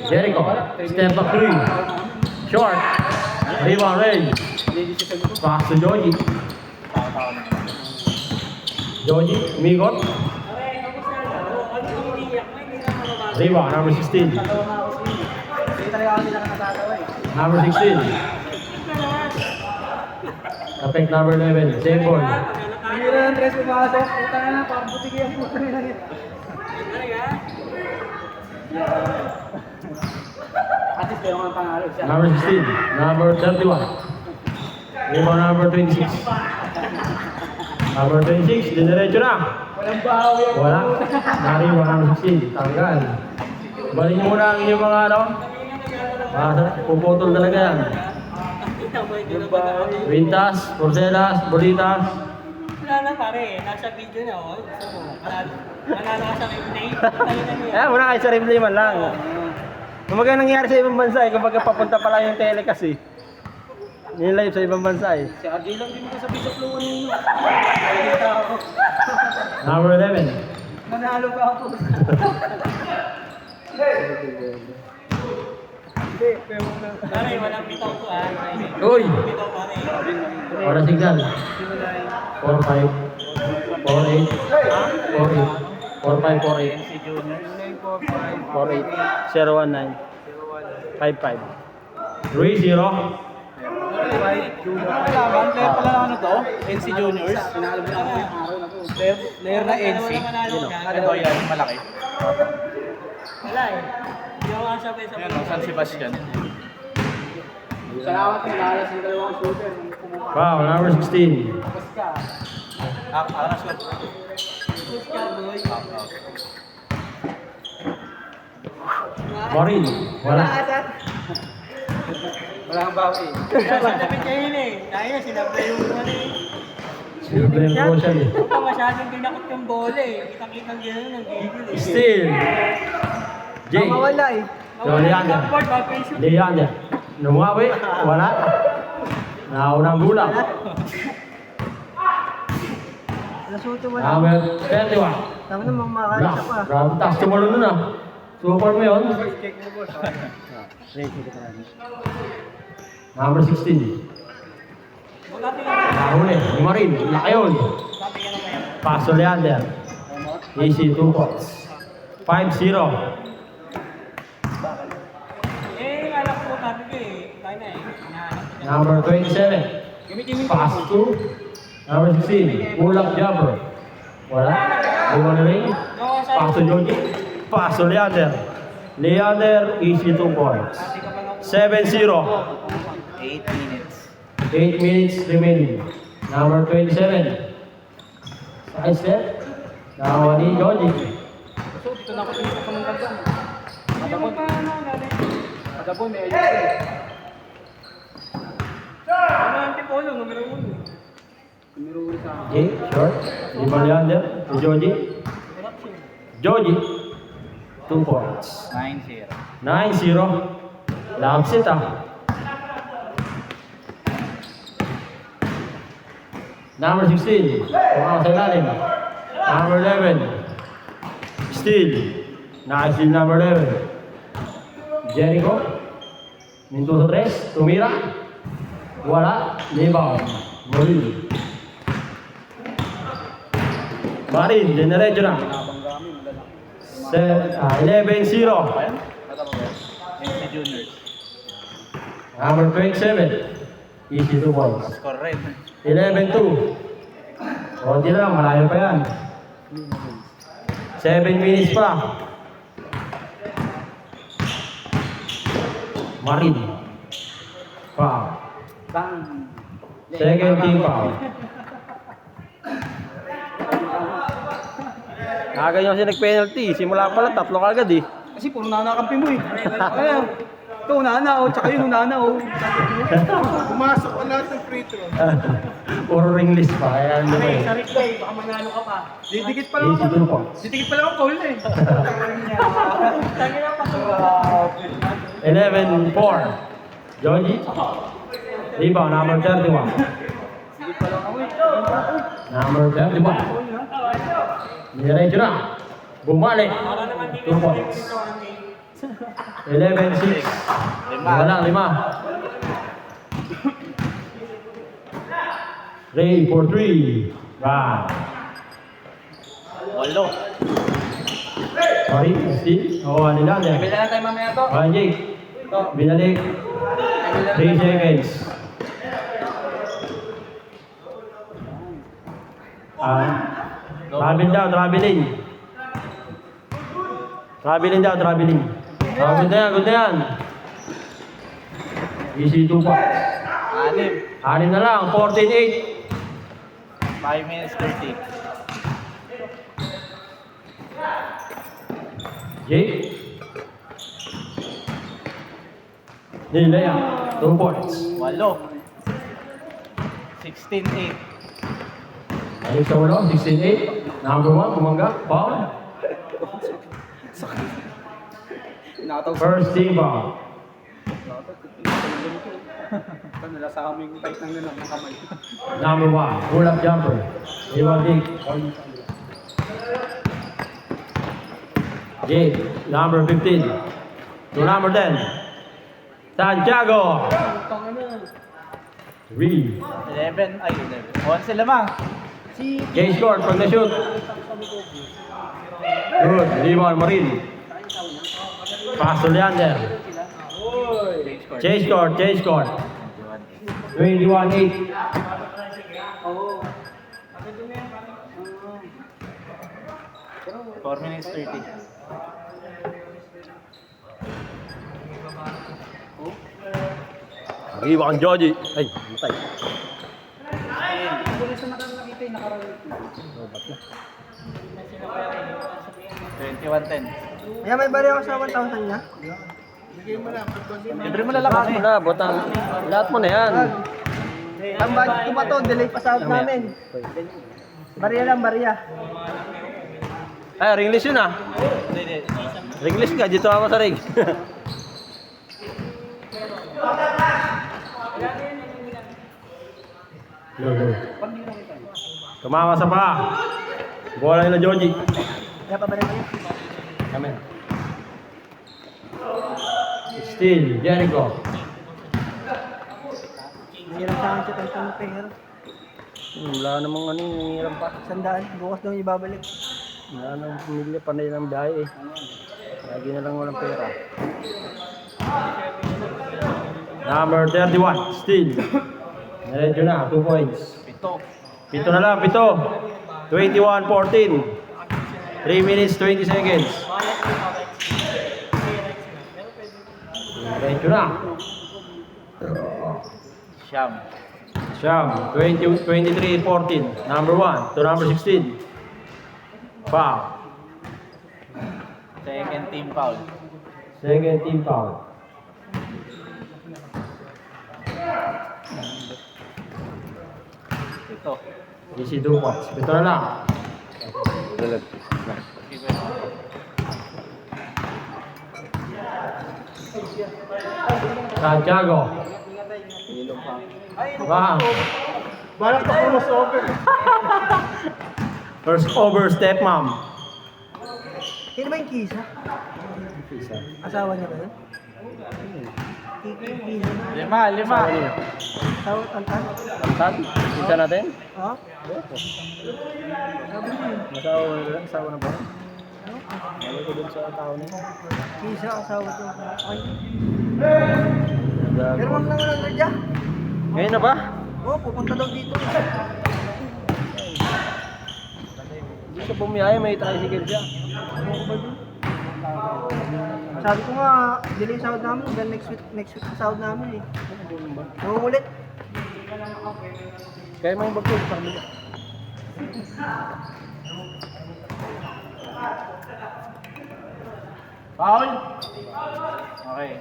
Jericho. Step back 3. Short. Rebound Ray. Pass to Joji. Joji, umigot. Rebound, number 16. Number 16. Kapek number 11. Same ball. Hindi na ng tres pumasok. Puta na lang, parang butigi ang puta na lang. At least meron kang panalo siya. Number 16. Number 31. Rebound number 26. Number 26. Dinerecho na. Walang bahaw yan. Wala. Nariwan number 16. Tanggal. Balik nyo muna ang inyong mga ano. Puputol talaga yan. Wintas, Porcelas, Bolitas. Wala na pare, nasa video na oh. Gusto mo, manalo ka sa replay. Muna kayo sa replay man lang. Kumbaga nangyari sa ibang bansa kumbaga papunta pa lang yung telecast Yung live sa ibang bansa Si RJ lang din ko sa Bishop Luan nyo. Number 11. Manalo ka ako. Hindi, pero Pare, walang bitaw ko ah. Uy! Bitaw pare. Ora signal. 4-5. 4-8. 4-8. 4-5, 4-8. si Junior. 4-8. 0-1-9. 5-5. 3-0. Player pala na ano to? NC Juniors. Pinaalam na ako yung araw na to. Player na NC. Ano to yan? Malaki. Wala eh. Hindi ako kasabay sa Ayan, San Sebastian. Salamat ng lalas ng dalawang shooter. Wow, number 16. Tapos ka. Aras ko. Marin. Wala. Wala kang bawi. Sinabit niya yun eh. Kaya sinablay yung ano eh. Silver po siya Huwag ka masyadong pinakot yung bola eh. Kitang-kitang gano'n ng gigil eh. Still. Jay. Mawala eh. So, Leander. Backboard, backboard shoot. Leander. Numuwi. Wala. Naunang gulang. Nasuto mo Number 31. Tama namang makakita Bluff. pa. Grabe, taas tumalo nun ah. Super mo yun. Check mo boss. Number 16. Nahuli. Ni Marin. Laki yun. Paso Leander. Easy 2 points. 5-0. Eh, alam ko sabi ko eh. Kaya na eh. Hinahanap ko. Number 27. Pass to number 16. Ulak jumper. Wala. Iwan na rin. Paso Joji. Paso Leander. Leander, easy 2 points. 7-0. 8 minutes. 8 minutes remaining. Number 27. Side step. Nakuha ni Joji. So, dito na ako dito sa panungkagdan. Pagkabon, may ayos eh. Ano ang tipolo? Numero 1. Numero 1 sa akin. Jay, short. Lima Leander. Si Joji. Joji. 2 points. 9-0. 9-0. Lapsit ah. Number 16. Kumakaw sa ilalim. Number 11. Steal. Naka-steal number 11. Jericho. Minto sa 3. Tumira. Wala. Rebound. Marin. Marin. Dinerecho na. 11-0. NC Juniors. Number 27. Easy 2 points. Score red. 11-2. Konti lang, malayo pa yan. 7 minutes pa. Marin. Foul. Bang. Second team foul. Nakaganyan kasi nag-penalty. Simula pala, tatlo kagad eh. Kasi puro nanakampi mo eh. Ayun. Ito, unana o. Tsaka yun, unana o. Pumasok ka lahat ng free throw. Puro ring list pa. Kaya ano Pare, eh. sa replay, baka manalo ka pa. Didikit pa lang Easy ako. 2 points. Didikit pa lang ako, Paul eh. Tagi na pa. 11-4. Joji. Rebound, number 31. Didikit pa lang ako eh. Number 31. Diretso na. Bumalik. Para naman 2 points. dito. 11-6. Lima lang, 5. Ray for 3. Run. 8. Sorry, still. Oo, nila. Bila na tayo mamaya to. Jake. Binalik. 3 seconds. Traveling daw, traveling. Traveling daw, traveling. Good na yan, good na yan. Easy 2 pa. 6 na lang, 14-8. 5 minutes 30. Jake. Nila yan, 2 points. 8. 16-8. Ayun sa ulo, 16-8. Number 1, kumangga, foul. First team foul. Ito nila sa aming tight ng nila ng kamay. Number 1, pull-up jumper. Iwan Jake. Jake, number 15. To number 10. Santiago. 3. 11. Ay, 11. 11 lamang. Jake scored pag na-shoot. Good, rebound Marin. Pass to Leander. Jake scored, 21-8. 4 minutes 30. Rebound Joji. Ay, matay. 21-10. Kaya may bari ako sa 1,000 niya. Libre mo na lang kami. Wala, butang. Lahat mo na yan. Ang budget ko pa to, delay pa sa out namin. Barya lang, barya. Ay, ringless yun ah. Hindi. Ringless ka, dito ako sa ring. Tumama sa pa. Bola nila Joji. Kaya pa barya niya. Kami. Still, Jericho. Hirap sa akin siya tayo sa pera. Wala namang ano, nangiram pa. 100, bukas daw ibabalik. Wala namang pamilya, panay ng biyahe eh. Lagi na lang walang pera. Number 31, still. Medyo na, 2 points. 7 na lang, 7. 21-14. 3 minutes, 20 seconds. Medyo na. Siyam, 23-14. Number 1 to number 16. Foul. Second team foul. Second team foul. Ito. Easy 2 points. Ito na lang. Santiago. Bang. Balak pa cross over. First overstep, ma'am. Sino ba yung Kisa? Asawa niya ba yun? Kisa. 5. Asawa, Tantan? Tantan? Isa natin? Ha? Asawa na ba? Wala ko dun sa tao na yun. Kisa, asawa to. Ay. Pero wag lang lang radya. Ngayon na ba? Oo, pupunta daw dito. Hindi siya bumiyaya, may tricycle siya. Sabi ko nga, delay sahod namin. Hanggang next week sahod namin eh. Ulit. Kaya may bagay sa kanila. Foul? Okay.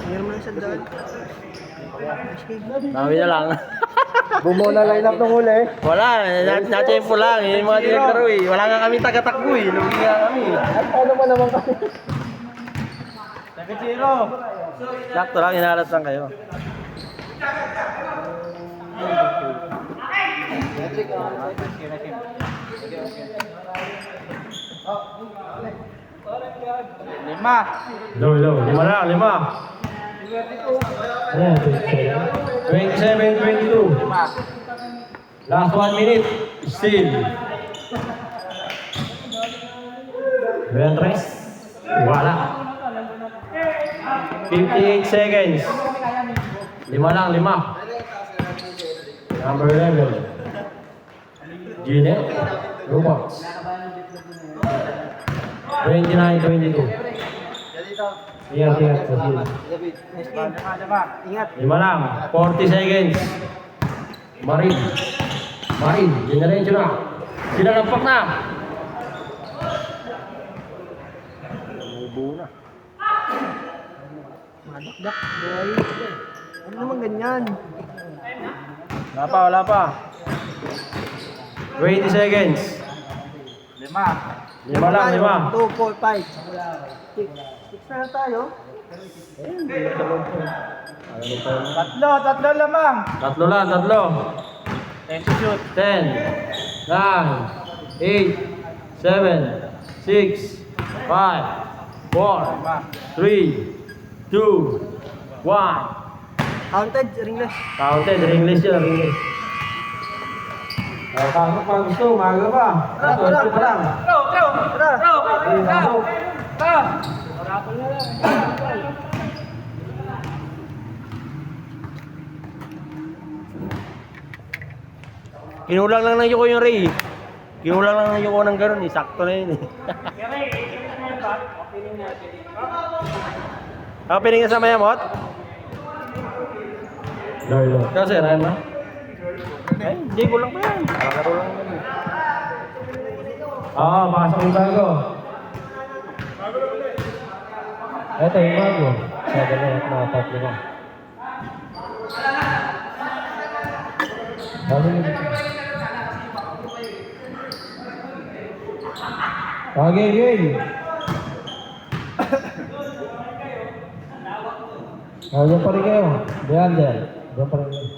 Meron mo lang sa daan. Dami na lang. Bumuo na line up ng huli. Wala, na-tempo lang. Yung mga direktaro eh. Wala nga kami taga-takbo eh. Lugi nga kami. Ano mo naman kasi? 7-0. Sakto lang, hinalas lang kayo. Lima. Low, low. Lima lang, lima. Ayan, 27-22. Last 1 minute. Still. Ventres. Wala. 58 seconds. Lima lang, lima. Number 11. Gine. Robots. 29-22. Ingat, ingat. Ingat. Lima lang. 40 seconds. Marin. Marin. Diretso na. Sinalampak na. Umubo na. Madakdak, boy. Ano naman ganyan? Wala pa, wala pa. 20 seconds. Lima. Lima lang, lima. 2, 4, 5. 6 na lang tayo. Tatlo lamang. Tatlo lang, tatlo. 10 to shoot. 10, 9, 8, 7, 6, 5, 4, 3, 2, 1. Counted, ringless. Counted, ringless yun, ringless. Pasok pa gusto, umaga pa. Pasok pa lang. Tara. Kinulang lang ng yuko yung Ray. Kinulang lang ng yuko ng gano'n, sakto na yun eh. Opening na sa Mayamot? Lolo. Kasi, Ryan na? Ay, hindi ko lang pa yan. Laro lang naman. Oo, pasok yung bago. Ito yung bago. Sabi na yung mga tatlo na. Okay, game. Diyan pa rin kayo. Diyan. Diyan pa rin kayo.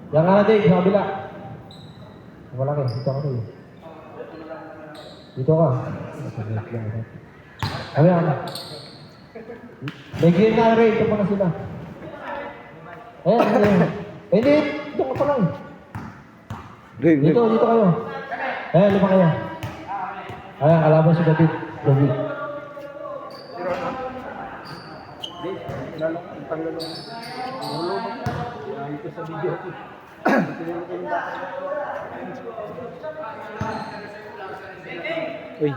Diyan ka na, Dave, sa kabila. Wala kayo, dito ka kayo. Dito ka. Ano yan? May game na, Ray. Ito pa na sila. Hindi. Dito ka pa lang. Dito kayo. Lima kayo. Ayan, kalaban si David. Uy,